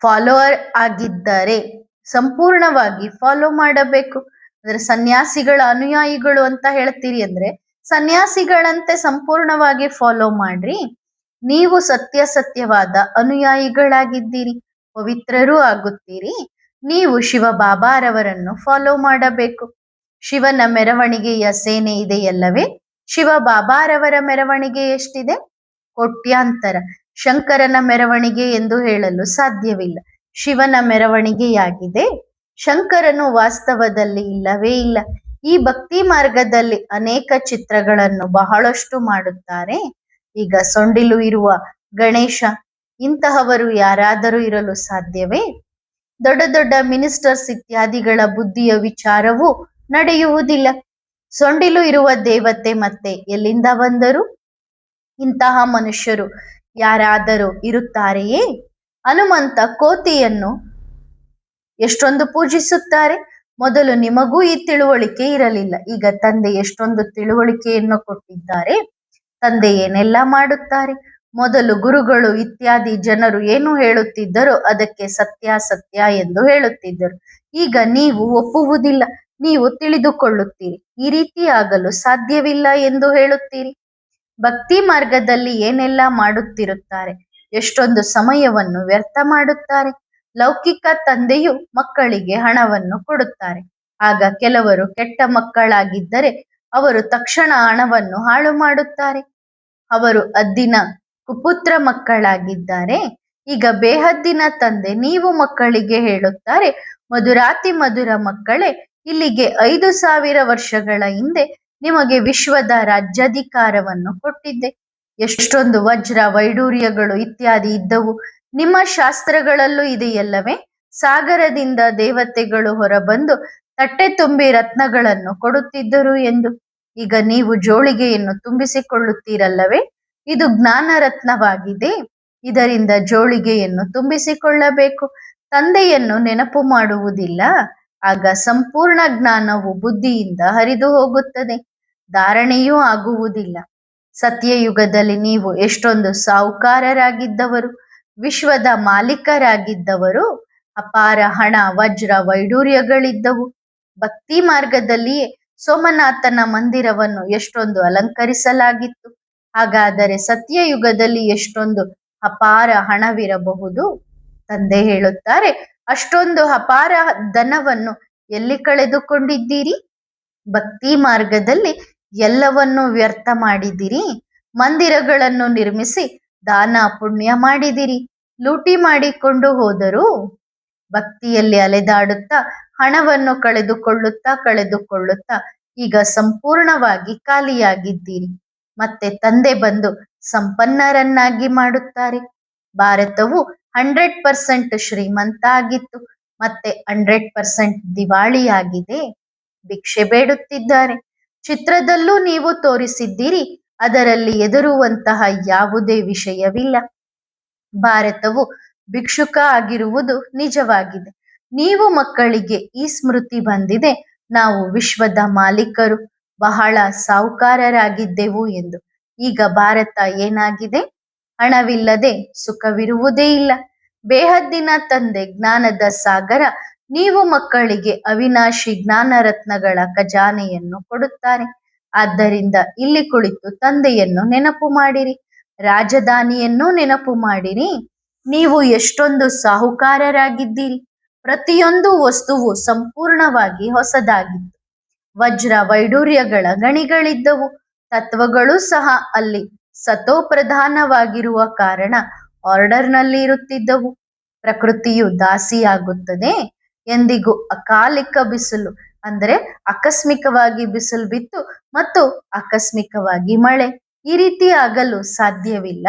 ಫಾಲೋವರ್ ಆಗಿದ್ದರೆ ಸಂಪೂರ್ಣವಾಗಿ ಫಾಲೋ ಮಾಡಬೇಕು. ಅಂದ್ರೆ ಸನ್ಯಾಸಿಗಳ ಅನುಯಾಯಿಗಳು ಅಂತ ಹೇಳ್ತೀರಿ ಅಂದ್ರೆ ಸನ್ಯಾಸಿಗಳಂತೆ ಸಂಪೂರ್ಣವಾಗಿ ಫಾಲೋ ಮಾಡ್ರಿ. ನೀವು ಸತ್ಯವಾದ ಅನುಯಾಯಿಗಳಾಗಿದ್ದೀರಿ, ಪವಿತ್ರರೂ ಆಗುತ್ತೀರಿ. ನೀವು ಶಿವ ಬಾಬಾರವರನ್ನು ಫಾಲೋ ಮಾಡಬೇಕು. ಶಿವನ ಮೆರವಣಿಗೆಯ ಸೇನೆ ಇದೆಯಲ್ಲವೇ? ಶಿವ ಬಾಬಾರವರ ಮೆರವಣಿಗೆ ಎಷ್ಟಿದೆ? ಕೋಟ್ಯಾಂತರ. ಶಂಕರನ ಮೆರವಣಿಗೆ ಎಂದು ಹೇಳಲು ಸಾಧ್ಯವಿಲ್ಲ. ಶಿವನ ಮೆರವಣಿಗೆಯಾಗಿದೆ. ಶಂಕರನು ವಾಸ್ತವದಲ್ಲಿ ಇಲ್ಲವೇ ಇಲ್ಲ. ಈ ಭಕ್ತಿ ಮಾರ್ಗದಲ್ಲಿ ಅನೇಕ ಚಿತ್ರಗಳನ್ನು ಬಹಳಷ್ಟು ಮಾಡುತ್ತಾರೆ. ಈಗ ಸೊಂಡಿಲು ಇರುವ ಗಣೇಶ, ಇಂತಹವರು ಯಾರಾದರೂ ಇರಲು ಸಾಧ್ಯವೇ? ದೊಡ್ಡ ದೊಡ್ಡ ಮಿನಿಸ್ಟರ್ಸ್ ಇತ್ಯಾದಿಗಳ ಬುದ್ಧಿಯ ವಿಚಾರವೂ ನಡೆಯುವುದಿಲ್ಲ. ಸೊಂಡಿಲು ಇರುವ ದೇವತೆ ಮತ್ತೆ ಎಲ್ಲಿಂದ ಬಂದರು? ಇಂತಹ ಮನುಷ್ಯರು ಯಾರಾದರೂ ಇರುತ್ತಾರೆಯೇ? ಹನುಮಂತ ಕೋತಿಯನ್ನು ಎಷ್ಟೊಂದು ಪೂಜಿಸುತ್ತಾರೆ. ಮೊದಲು ನಿಮಗೂ ಈ ತಿಳುವಳಿಕೆ ಇರಲಿಲ್ಲ. ಈಗ ತಂದೆ ಎಷ್ಟೊಂದು ತಿಳುವಳಿಕೆಯನ್ನು ಕೊಟ್ಟಿದ್ದಾರೆ. ತಂದೆ ಏನೆಲ್ಲ ಮಾಡುತ್ತಾರೆ. ಮೊದಲು ಗುರುಗಳು ಇತ್ಯಾದಿ ಜನರು ಏನು ಹೇಳುತ್ತಿದ್ದರೋ ಅದಕ್ಕೆ ಸತ್ಯ ಎಂದು ಹೇಳುತ್ತಿದ್ದರು. ಈಗ ನೀವು ಒಪ್ಪುವುದಿಲ್ಲ. ನೀವು ತಿಳಿದುಕೊಳ್ಳುತ್ತೀರಿ. ಈ ರೀತಿ ಆಗಲು ಸಾಧ್ಯವಿಲ್ಲ ಎಂದು ಹೇಳುತ್ತೀರಿ. ಭಕ್ತಿ ಮಾರ್ಗದಲ್ಲಿ ಏನೆಲ್ಲ ಮಾಡುತ್ತಿರುತ್ತಾರೆ. ಎಷ್ಟೊಂದು ಸಮಯವನ್ನು ವ್ಯರ್ಥ ಮಾಡುತ್ತಾರೆ. ಲೌಕಿಕ ತಂದೆಯು ಮಕ್ಕಳಿಗೆ ಹಣವನ್ನು ಕೊಡುತ್ತಾರೆ. ಆಗ ಕೆಲವರು ಕೆಟ್ಟ ಮಕ್ಕಳಾಗಿದ್ದರೆ ಅವರು ತಕ್ಷಣ ಹಣವನ್ನು ಹಾಳು ಮಾಡುತ್ತಾರೆ. ಅವರು ಅದ್ದಿನ ಕುಪುತ್ರ ಮಕ್ಕಳಾಗಿದ್ದಾರೆ. ಈಗ ಬೇಹದ್ದಿನ ತಂದೆ ನೀವು ಮಕ್ಕಳಿಗೆ ಹೇಳುತ್ತಾರೆ, ಮಧುರಾತಿ ಮಧುರ ಮಕ್ಕಳೇ, ಇಲ್ಲಿಗೆ 5,000 ವರ್ಷಗಳ ಹಿಂದೆ ನಿಮಗೆ ವಿಶ್ವದ ರಾಜ್ಯಾಧಿಕಾರವನ್ನು ಕೊಟ್ಟಿದ್ದೆ. ಎಷ್ಟೊಂದು ವಜ್ರ ವೈಡೂರ್ಯಗಳು ಇತ್ಯಾದಿ ಇದ್ದವು. ನಿಮ್ಮ ಶಾಸ್ತ್ರಗಳಲ್ಲೂ ಇದೆಯಲ್ಲವೇ? ಸಾಗರದಿಂದ ದೇವತೆಗಳು ಹೊರಬಂದು ತಟ್ಟೆ ತುಂಬಿ ರತ್ನಗಳನ್ನು ಕೊಡುತ್ತಿದ್ದರು ಎಂದು. ಈಗ ನೀವು ಜೋಳಿಗೆಯನ್ನು ತುಂಬಿಸಿಕೊಳ್ಳುತ್ತೀರಲ್ಲವೇ? ಇದು ಜ್ಞಾನ ರತ್ನವಾಗಿದೆ. ಇದರಿಂದ ಜೋಳಿಗೆಯನ್ನು ತುಂಬಿಸಿಕೊಳ್ಳಬೇಕು. ತಂದೆಯನ್ನು ನೆನಪು ಮಾಡುವುದಿಲ್ಲ. ಆಗ ಸಂಪೂರ್ಣ ಜ್ಞಾನವು ಬುದ್ಧಿಯಿಂದ ಹರಿದು ಹೋಗುತ್ತದೆ. ಧಾರಣೆಯೂ ಆಗುವುದಿಲ್ಲ. ಸತ್ಯಯುಗದಲ್ಲಿ ನೀವು ಎಷ್ಟೊಂದು ಸಾಹುಕಾರರಾಗಿದ್ದವರು, ವಿಶ್ವದ ಮಾಲೀಕರಾಗಿದ್ದವರು. ಅಪಾರ ಹಣ, ವಜ್ರ ವೈಡೂರ್ಯಗಳಿದ್ದವು. ಭಕ್ತಿ ಮಾರ್ಗದಲ್ಲಿಯೇ ಸೋಮನಾಥನ ಮಂದಿರವನ್ನು ಎಷ್ಟೊಂದು ಅಲಂಕರಿಸಲಾಗಿತ್ತು. ಹಾಗಾದರೆ ಸತ್ಯಯುಗದಲ್ಲಿ ಎಷ್ಟೊಂದು ಅಪಾರ ಹಣವಿರಬಹುದು. ತಂದೆ ಹೇಳುತ್ತಾರೆ, ಅಷ್ಟೊಂದು ಅಪಾರ ಧನವನ್ನು ಎಲ್ಲಿ ಕಳೆದುಕೊಂಡಿದ್ದೀರಿ? ಭಕ್ತಿ ಮಾರ್ಗದಲ್ಲಿ ಎಲ್ಲವನ್ನೂ ವ್ಯರ್ಥ ಮಾಡಿದಿರಿ. ಮಂದಿರಗಳನ್ನು ನಿರ್ಮಿಸಿ ದಾನ ಪುಣ್ಯ ಮಾಡಿದಿರಿ, ಲೂಟಿ ಮಾಡಿಕೊಂಡು ಹೋದರು. ಭಕ್ತಿಯಲ್ಲಿ ಅಲೆದಾಡುತ್ತಾ ಹಣವನ್ನು ಕಳೆದುಕೊಳ್ಳುತ್ತಾ ಈಗ ಸಂಪೂರ್ಣವಾಗಿ ಖಾಲಿಯಾಗಿದ್ದೀರಿ. ಮತ್ತೆ ತಂದೆ ಬಂದು ಸಂಪನ್ನರನ್ನಾಗಿ ಮಾಡುತ್ತಾರೆ. ಭಾರತವು 100% ಶ್ರೀಮಂತ ಆಗಿತ್ತು, ಮತ್ತೆ 100% ದಿವಾಳಿಯಾಗಿದೆ. ಭಿಕ್ಷೆ ಬೇಡುತ್ತಿದ್ದಾರೆ. ಚಿತ್ರದಲ್ಲೂ ನೀವು ತೋರಿಸಿದ್ದೀರಿ, ಅದರಲ್ಲಿ ಹೆದರುವಂತಹ ಯಾವುದೇ ವಿಷಯವಿಲ್ಲ. ಭಾರತವು ಭಿಕ್ಷುಕ ಆಗಿರುವುದು ನಿಜವಾಗಿದೆ. ನೀವು ಮಕ್ಕಳಿಗೆ ಈ ಸ್ಮೃತಿ ಬಂದಿದೆ, ನಾವು ವಿಶ್ವದ ಮಾಲೀಕರು, ಬಹಳ ಸಾಹುಕಾರರಾಗಿದ್ದೆವು ಎಂದು. ಈಗ ಭಾರತ ಏನಾಗಿದೆ? ಹಣವಿಲ್ಲದೆ ಸುಖವಿರುವುದೇ ಇಲ್ಲ. ಬೇಹದ್ದಿನ ತಂದೆ ಜ್ಞಾನದ ಸಾಗರ. ನೀವು ಮಕ್ಕಳಿಗೆ ಅವಿನಾಶಿ ಜ್ಞಾನ ರತ್ನಗಳ ಖಜಾನೆಯನ್ನು ಕೊಡುತ್ತಾರೆ. ಆದ್ದರಿಂದ ಇಲ್ಲಿ ಕುಳಿತು ತಂದೆಯನ್ನು ನೆನಪು ಮಾಡಿರಿ, ರಾಜಧಾನಿಯನ್ನು ನೆನಪು ಮಾಡಿರಿ. ನೀವು ಎಷ್ಟೊಂದು ಸಾಹುಕಾರರಾಗಿದ್ದೀರಿ. ಪ್ರತಿಯೊಂದು ವಸ್ತುವು ಸಂಪೂರ್ಣವಾಗಿ ಹೊಸದಾಗಿತ್ತು. ವಜ್ರ ವೈಡೂರ್ಯಗಳ ಗಣಿಗಳಿದ್ದವು. ತತ್ವಗಳು ಸಹ ಅಲ್ಲಿ ಸತೋಪ್ರಧಾನವಾಗಿರುವ ಕಾರಣ ಆರ್ಡರ್ನಲ್ಲಿ ಇರುತ್ತಿದ್ದವು. ಪ್ರಕೃತಿಯು ದಾಸಿಯಾಗುತ್ತದೆ. ಎಂದಿಗೂ ಅಕಾಲಿಕ ಬಿಸಿಲು ಅಂದರೆ ಆಕಸ್ಮಿಕವಾಗಿ ಬಿಸಿಲು ಬಿತ್ತು ಮತ್ತು ಆಕಸ್ಮಿಕವಾಗಿ ಮಳೆ, ಈ ರೀತಿ ಆಗಲು ಸಾಧ್ಯವಿಲ್ಲ.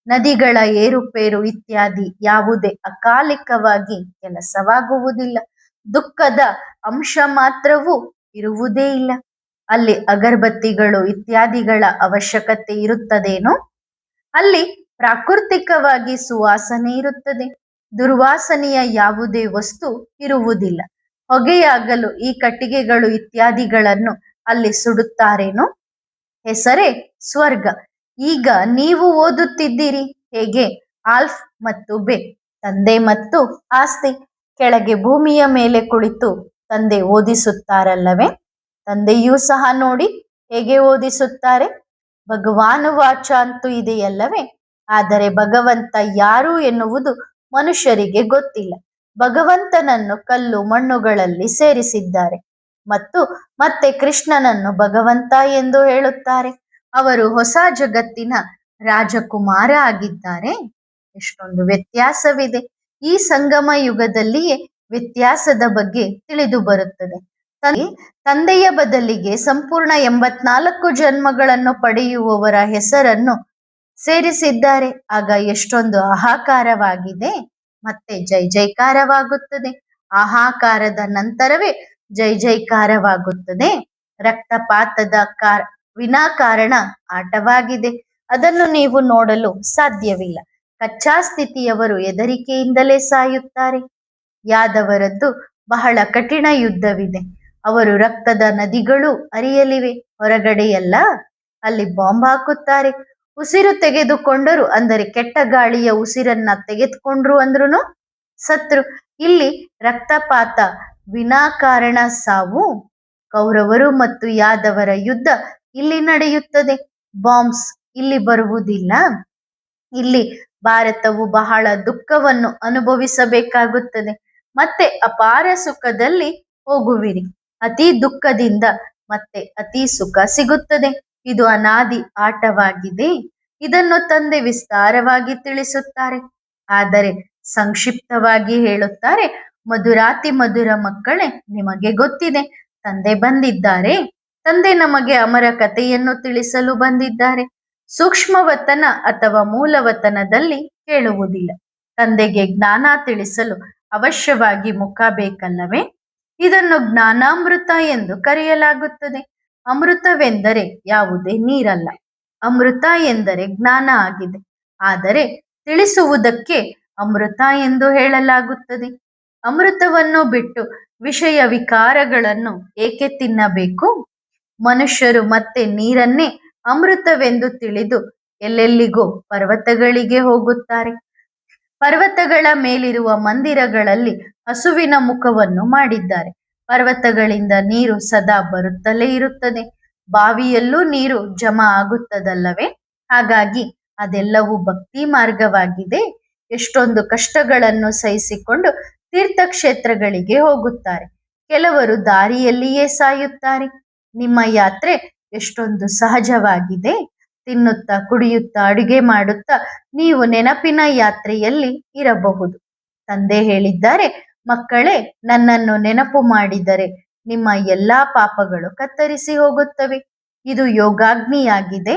ನದಿಗಳ ಏರುಪೇರು ಇತ್ಯಾದಿ ಯಾವುದೇ ಅಕಾಲಿಕವಾಗಿ ಕೆಲಸವಾಗುವುದಿಲ್ಲ. ದುಃಖದ ಅಂಶ ಮಾತ್ರವೂ ಇರುವುದೇ ಇಲ್ಲ. ಅಲ್ಲಿ ಅಗರಬತ್ತಿಗಳು ಇತ್ಯಾದಿಗಳ ಅವಶ್ಯಕತೆ ಇರುತ್ತದೇನೋ? ಅಲ್ಲಿ ಪ್ರಾಕೃತಿಕವಾಗಿ ಸುವಾಸನೆ ಇರುತ್ತದೆ. ದುರ್ವಾಸನೆಯ ಯಾವುದೇ ವಸ್ತು ಇರುವುದಿಲ್ಲ. ಹೊಗೆಯಾಗಲು ಈ ಕಟ್ಟಿಗೆಗಳು ಇತ್ಯಾದಿಗಳನ್ನು ಅಲ್ಲಿ ಸುಡುತ್ತಾರೇನೋ? ಹೆಸರೇ ಸ್ವರ್ಗ. ಈಗ ನೀವು ಓದುತ್ತಿದ್ದೀರಿ ಹೇಗೆ? ಆಲ್ಫ್ ಮತ್ತು ಬೆ, ತಂದೆ ಮತ್ತು ಆಸ್ತಿ. ಕೆಳಗೆ ಭೂಮಿಯ ಮೇಲೆ ಕುಳಿತು ತಂದೆ ಓದಿಸುತ್ತಾರಲ್ಲವೇ? ತಂದೆಯೂ ಸಹ ನೋಡಿ ಹೇಗೆ ಓದಿಸುತ್ತಾರೆ. ಭಗವಾನುವಾಚ ಅಂತೂ ಇದೆಯಲ್ಲವೇ? ಆದರೆ ಭಗವಂತ ಯಾರು ಎನ್ನುವುದು ಮನುಷ್ಯರಿಗೆ ಗೊತ್ತಿಲ್ಲ. ಭಗವಂತನನ್ನು ಕಲ್ಲು ಮಣ್ಣುಗಳಲ್ಲಿ ಸೇರಿಸಿದ್ದಾರೆ ಮತ್ತು ಮತ್ತೆ ಕೃಷ್ಣನನ್ನು ಭಗವಂತ ಎಂದು ಹೇಳುತ್ತಾರೆ. ಅವರು ಹೊಸ ಜಗತ್ತಿನ ರಾಜಕುಮಾರ ಆಗಿದ್ದಾರೆ. ಎಷ್ಟೊಂದು ವ್ಯತ್ಯಾಸವಿದೆ. ಈ ಸಂಗಮ ಯುಗದಲ್ಲಿಯೇ ವ್ಯತ್ಯಾಸದ ಬಗ್ಗೆ ತಿಳಿದು ಬರುತ್ತದೆ. ತಂದೆಯ ಬದಲಿಗೆ ಸಂಪೂರ್ಣ 84 ಜನ್ಮಗಳನ್ನು ಪಡೆಯುವವರ ಹೆಸರನ್ನು ಸೇರಿಸಿದ್ದಾರೆ. ಆಗ ಎಷ್ಟೊಂದು ಆಹಾಕಾರವಾಗಿದೆ. ಮತ್ತೆ ಜೈ ಜೈಕಾರವಾಗುತ್ತದೆ. ಆಹಾಕಾರದ ನಂತರವೇ ಜೈ ಜೈಕಾರವಾಗುತ್ತದೆ. ರಕ್ತಪಾತದ ವಿನಾಕಾರಣ ಆಟವಾಗಿದೆ. ಅದನ್ನು ನೀವು ನೋಡಲು ಸಾಧ್ಯವಿಲ್ಲ. ಕಚ್ಚಾ ಸ್ಥಿತಿಯವರು ಹೆದರಿಕೆಯಿಂದಲೇ ಸಾಯುತ್ತಾರೆ. ಯಾದವರದ್ದು ಬಹಳ ಕಠಿಣ ಯುದ್ಧವಿದೆ. ಅವರು ರಕ್ತದ ನದಿಗಳು ಹರಿಯಲಿವೆ. ಹೊರಗಡೆಯಲ್ಲ, ಅಲ್ಲಿ ಬಾಂಬ್ ಹಾಕುತ್ತಾರೆ. ಉಸಿರು ತೆಗೆದುಕೊಂಡರು ಅಂದರೆ ಕೆಟ್ಟ ಗಾಳಿಯ ಉಸಿರನ್ನ ತೆಗೆದುಕೊಂಡ್ರು ಅಂದ್ರೂ ಸತ್ರು. ಇಲ್ಲಿ ರಕ್ತಪಾತ, ವಿನಾಕಾರಣ ಸಾವು. ಕೌರವರು ಮತ್ತು ಯಾದವರ ಯುದ್ಧ ಇಲ್ಲಿ ನಡೆಯುತ್ತದೆ. ಬಾಂಬ್ಸ್ ಇಲ್ಲಿ ಬರುವುದಿಲ್ಲ. ಇಲ್ಲಿ ಭಾರತವು ಬಹಳ ದುಃಖವನ್ನು ಅನುಭವಿಸಬೇಕಾಗುತ್ತದೆ. ಮತ್ತೆ ಅಪಾರ ಸುಖದಲ್ಲಿ ಹೋಗುವಿರಿ. ಅತಿ ದುಃಖದಿಂದ ಮತ್ತೆ ಅತಿ ಸುಖ ಸಿಗುತ್ತದೆ. ಇದು ಅನಾದಿ ಆಟವಾಗಿದೆ. ಇದನ್ನು ತಂದೆ ವಿಸ್ತಾರವಾಗಿ ತಿಳಿಸುತ್ತಾರೆ. ಆದರೆ ಸಂಕ್ಷಿಪ್ತವಾಗಿ ಹೇಳುತ್ತಾರೆ. ಮಧುರಾತಿ ಮಧುರ ಮಕ್ಕಳೇ, ನಿಮಗೆ ಗೊತ್ತಿದೆ ತಂದೆ ಬಂದಿದ್ದಾರೆ. ತಂದೆ ನಮಗೆ ಅಮರ ಕಥೆಯನ್ನು ತಿಳಿಸಲು ಬಂದಿದ್ದಾರೆ. ಸೂಕ್ಷ್ಮವತನ ಅಥವಾ ಮೂಲವತನದಲ್ಲಿ ಕೇಳುವುದಿಲ್ಲ. ತಂದೆಗೆ ಜ್ಞಾನ ತಿಳಿಸಲು ಅವಶ್ಯವಾಗಿ ಮುಖ ಬೇಕಲ್ಲವೇ? ಇದನ್ನು ಜ್ಞಾನಾಮೃತ ಎಂದು ಕರೆಯಲಾಗುತ್ತದೆ. ಅಮೃತವೆಂದರೆ ಯಾವುದೇ ನೀರಲ್ಲ. ಅಮೃತ ಎಂದರೆ ಜ್ಞಾನ ಆಗಿದೆ. ಆದರೆ ತಿಳಿಸುವುದಕ್ಕೆ ಅಮೃತ ಎಂದು ಹೇಳಲಾಗುತ್ತದೆ. ಅಮೃತವನ್ನು ಬಿಟ್ಟು ವಿಷಯ ವಿಕಾರಗಳನ್ನು ಏಕೆ ತಿನ್ನಬೇಕು? ಮನುಷ್ಯರು ಮತ್ತೆ ನೀರನ್ನೇ ಅಮೃತವೆಂದು ತಿಳಿದು ಎಲ್ಲೆಲ್ಲಿಗೋ ಪರ್ವತಗಳಿಗೆ ಹೋಗುತ್ತಾರೆ. ಪರ್ವತಗಳ ಮೇಲಿರುವ ಮಂದಿರಗಳಲ್ಲಿ ಹಸುವಿನ ಮುಖವನ್ನು ಮಾಡಿದ್ದಾರೆ. ಪರ್ವತಗಳಿಂದ ನೀರು ಸದಾ ಬರುತ್ತಲೇ ಇರುತ್ತದೆ. ಬಾವಿಯಲ್ಲೂ ನೀರು ಜಮಾ ಆಗುತ್ತದಲ್ಲವೇ? ಹಾಗಾಗಿ ಅದೆಲ್ಲವೂ ಭಕ್ತಿ ಮಾರ್ಗವಾಗಿದೆ. ಎಷ್ಟೊಂದು ಕಷ್ಟಗಳನ್ನು ಸಹಿಸಿಕೊಂಡು ತೀರ್ಥಕ್ಷೇತ್ರಗಳಿಗೆ ಹೋಗುತ್ತಾರೆ. ಕೆಲವರು ದಾರಿಯಲ್ಲಿಯೇ ಸಾಯುತ್ತಾರೆ. ನಿಮ್ಮ ಯಾತ್ರೆ ಎಷ್ಟೊಂದು ಸಹಜವಾಗಿದೆ. ತಿನ್ನುತ್ತಾ ಕುಡಿಯುತ್ತಾ ಅಡುಗೆ ಮಾಡುತ್ತಾ ನೀವು ನೆನಪಿನ ಯಾತ್ರೆಯಲ್ಲಿ ಇರಬಹುದು. ತಂದೆ ಹೇಳಿದ್ದಾರೆ, ಮಕ್ಕಳೇ, ನನ್ನನ್ನು ನೆನಪು ಮಾಡಿದರೆ ನಿಮ್ಮ ಎಲ್ಲಾ ಪಾಪಗಳು ಕತ್ತರಿಸಿ ಹೋಗುತ್ತವೆ. ಇದು ಯೋಗಾಗ್ನಿಯಾಗಿದೆ,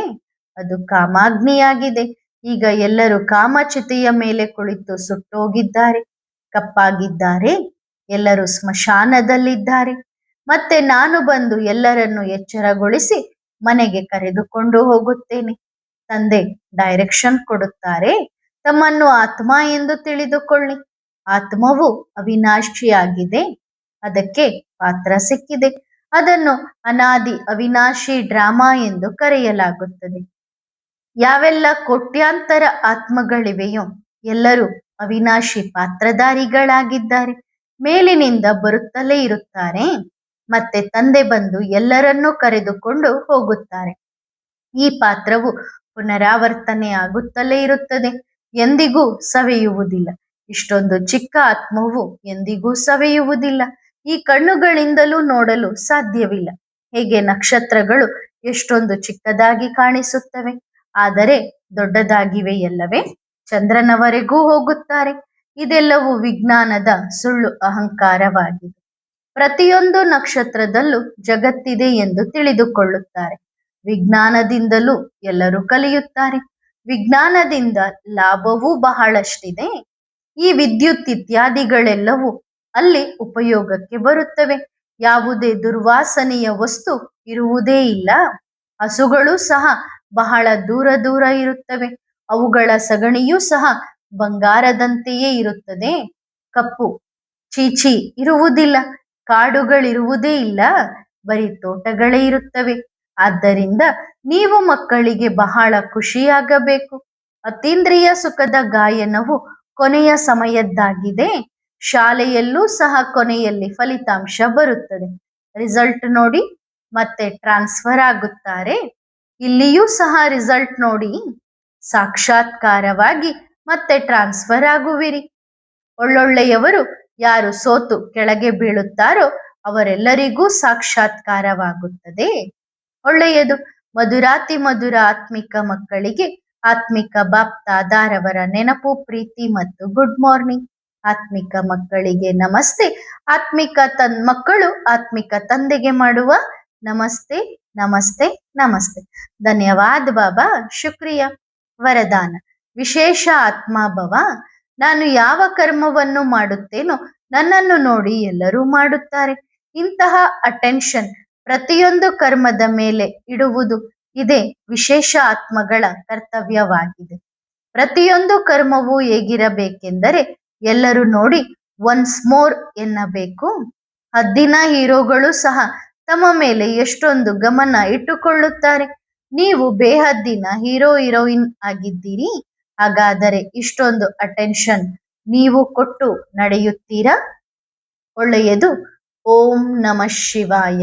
ಅದು ಕಾಮಾಗ್ನಿಯಾಗಿದೆ. ಈಗ ಎಲ್ಲರೂ ಕಾಮಚ್ಯುತಿಯ ಮೇಲೆ ಕುಳಿತು ಸುಟ್ಟೋಗಿದ್ದಾರೆ, ಕಪ್ಪಾಗಿದ್ದಾರೆ. ಎಲ್ಲರೂ ಸ್ಮಶಾನದಲ್ಲಿದ್ದಾರೆ. ಮತ್ತೆ ನಾನು ಬಂದು ಎಲ್ಲರನ್ನು ಎಚ್ಚರಗೊಳಿಸಿ ಮನೆಗೆ ಕರೆದುಕೊಂಡು ಹೋಗುತ್ತೇನೆ. ತಂದೆ ಡೈರೆಕ್ಷನ್ ಕೊಡುತ್ತಾರೆ. ತಮ್ಮನ್ನು ಆತ್ಮ ಎಂದು ತಿಳಿದುಕೊಳ್ಳಿ. ಆತ್ಮವು ಅವಿನಾಶಿಯಾಗಿದೆ. ಅದಕ್ಕೆ ಪಾತ್ರ ಸಿಕ್ಕಿದೆ. ಅದನ್ನು ಅನಾದಿ ಅವಿನಾಶಿ ಡ್ರಾಮಾ ಎಂದು ಕರೆಯಲಾಗುತ್ತದೆ. ಯಾವೆಲ್ಲ ಕೋಟ್ಯಾಂತರ ಆತ್ಮಗಳಿವೆಯೋ ಎಲ್ಲರೂ ಅವಿನಾಶಿ ಪಾತ್ರಧಾರಿಗಳಾಗಿದ್ದಾರೆ. ಮೇಲಿನಿಂದ ಬರುತ್ತಲೇ ಇರುತ್ತಾರೆ. ಮತ್ತೆ ತಂದೆ ಬಂದು ಎಲ್ಲರನ್ನೂ ಕರೆದುಕೊಂಡು ಹೋಗುತ್ತಾರೆ. ಈ ಪಾತ್ರವು ಪುನರಾವರ್ತನೆ ಆಗುತ್ತಲೇ ಇರುತ್ತದೆ, ಎಂದಿಗೂ ಸವೆಯುವುದಿಲ್ಲ. ಇಷ್ಟೊಂದು ಚಿಕ್ಕ ಆತ್ಮವು ಎಂದಿಗೂ ಸವೆಯುವುದಿಲ್ಲ. ಈ ಕಣ್ಣುಗಳಿಂದಲೂ ನೋಡಲು ಸಾಧ್ಯವಿಲ್ಲ. ಹೇಗೆ ನಕ್ಷತ್ರಗಳು ಎಷ್ಟೊಂದು ಚಿಕ್ಕದಾಗಿ ಕಾಣಿಸುತ್ತವೆ, ಆದರೆ ದೊಡ್ಡದಾಗಿವೆ ಎಲ್ಲವೇ. ಚಂದ್ರನವರೆಗೂ ಹೋಗುತ್ತಾರೆ. ಇದೆಲ್ಲವೂ ವಿಜ್ಞಾನದ ಸುಳ್ಳು ಅಹಂಕಾರವಾಗಿದೆ. ಪ್ರತಿಯೊಂದು ನಕ್ಷತ್ರದಲ್ಲೂ ಜಗತ್ತಿದೆ ಎಂದು ತಿಳಿದುಕೊಳ್ಳುತ್ತಾರೆ. ವಿಜ್ಞಾನದಿಂದಲೂ ಎಲ್ಲರೂ ಕಲಿಯುತ್ತಾರೆ. ವಿಜ್ಞಾನದಿಂದ ಲಾಭವೂ ಬಹಳಷ್ಟಿದೆ. ಈ ವಿದ್ಯುತ್ ಇತ್ಯಾದಿಗಳೆಲ್ಲವೂ ಅಲ್ಲಿ ಉಪಯೋಗಕ್ಕೆ ಬರುತ್ತವೆ. ಯಾವುದೇ ದುರ್ವಾಸನೆಯ ವಸ್ತು ಇರುವುದೇ ಇಲ್ಲ. ಹಸುಗಳು ಸಹ ಬಹಳ ದೂರ ದೂರ ಇರುತ್ತವೆ. ಅವುಗಳ ಸಗಣಿಯೂ ಸಹ ಬಂಗಾರದಂತೆಯೇ ಇರುತ್ತದೆ. ಕಪ್ಪು ಚೀಚಿ ಇರುವುದಿಲ್ಲ. ಕಾಡುಗಳಿರುವುದೇ ಇಲ್ಲ. ಬರೀ ತೋಟಗಳೇ ಇರುತ್ತವೆ. ಆದ್ದರಿಂದ ನೀವು ಮಕ್ಕಳಿಗೆ ಬಹಳ ಖುಷಿಯಾಗಬೇಕು. ಅತೀಂದ್ರಿಯ ಸುಖದ ಗಾಯನವು ಕೊನೆಯ ಸಮಯದ್ದಾಗಿದೆ. ಶಾಲೆಯಲ್ಲೂ ಸಹ ಕೊನೆಯಲ್ಲಿ ಫಲಿತಾಂಶ ಬರುತ್ತದೆ. ರಿಸಲ್ಟ್ ನೋಡಿ ಮತ್ತೆ ಟ್ರಾನ್ಸ್ಫರ್ ಆಗುತ್ತಾರೆ. ಇಲ್ಲಿಯೂ ಸಹ ರಿಸಲ್ಟ್ ನೋಡಿ ಸಾಕ್ಷಾತ್ಕಾರವಾಗಿ ಮತ್ತೆ ಟ್ರಾನ್ಸ್ಫರ್ ಆಗುವಿರಿ. ಒಳ್ಳೊಳ್ಳೆಯವರು ಯಾರು ಸೋತು ಕೆಳಗೆ ಬೀಳುತ್ತಾರೋ ಅವರೆಲ್ಲರಿಗೂ ಸಾಕ್ಷಾತ್ಕಾರವಾಗುತ್ತದೆ. ಒಳ್ಳೆಯದು. ಮಧುರಾತಿ ಮಧುರ ಆತ್ಮಿಕ ಮಕ್ಕಳಿಗೆ ಆತ್ಮಿಕ ಬಾಪ್ ದಾದಾರವರ ನೆನಪು, ಪ್ರೀತಿ ಮತ್ತು ಗುಡ್ ಮಾರ್ನಿಂಗ್. ಆತ್ಮಿಕ ಮಕ್ಕಳಿಗೆ ನಮಸ್ತೆ. ಆತ್ಮಿಕ ಮಕ್ಕಳು ಆತ್ಮಿಕ ತಂದೆಗೆ ಮಾಡುವ ನಮಸ್ತೆ ನಮಸ್ತೆ ನಮಸ್ತೆ. ಧನ್ಯವಾದ ಬಾಬಾ. ಶುಕ್ರಿಯಾ. ವರದಾನ: ವಿಶೇಷ ಆತ್ಮಾಭವ. ನಾನು ಯಾವ ಕರ್ಮವನ್ನು ಮಾಡುತ್ತೇನೋ ನನ್ನನ್ನು ನೋಡಿ ಎಲ್ಲರೂ ಮಾಡುತ್ತಾರೆ. ಇಂತಹ ಅಟೆನ್ಷನ್ ಪ್ರತಿಯೊಂದು ಕರ್ಮದ ಮೇಲೆ ಇಡುವುದು ಇದೇ ವಿಶೇಷ ಆತ್ಮಗಳ ಕರ್ತವ್ಯವಾಗಿದೆ. ಪ್ರತಿಯೊಂದು ಕರ್ಮವೂ ಹೇಗಿರಬೇಕೆಂದರೆ ಎಲ್ಲರೂ ನೋಡಿ ಒನ್ಸ್ ಮೋರ್ ಎನ್ನಬೇಕು. ಹದ್ದಿನ ಹೀರೋಗಳು ಸಹ ತಮ್ಮ ಮೇಲೆ ಎಷ್ಟೊಂದು ಗಮನ ಇಟ್ಟುಕೊಳ್ಳುತ್ತಾರೆ. ನೀವು ಬೇಹದ್ದಿನ ಹೀರೋಯಿನ್ ಆಗಿದ್ದೀರಿ. ಹಾಗಾದರೆ ಇಷ್ಟೊಂದು ಅಟೆನ್ಷನ್ ನೀವು ಕೊಟ್ಟು ನಡೆಯುತ್ತೀರಾ? ಒಳ್ಳೆಯದು. ಓಂ ನಮಃ ಶಿವಾಯ.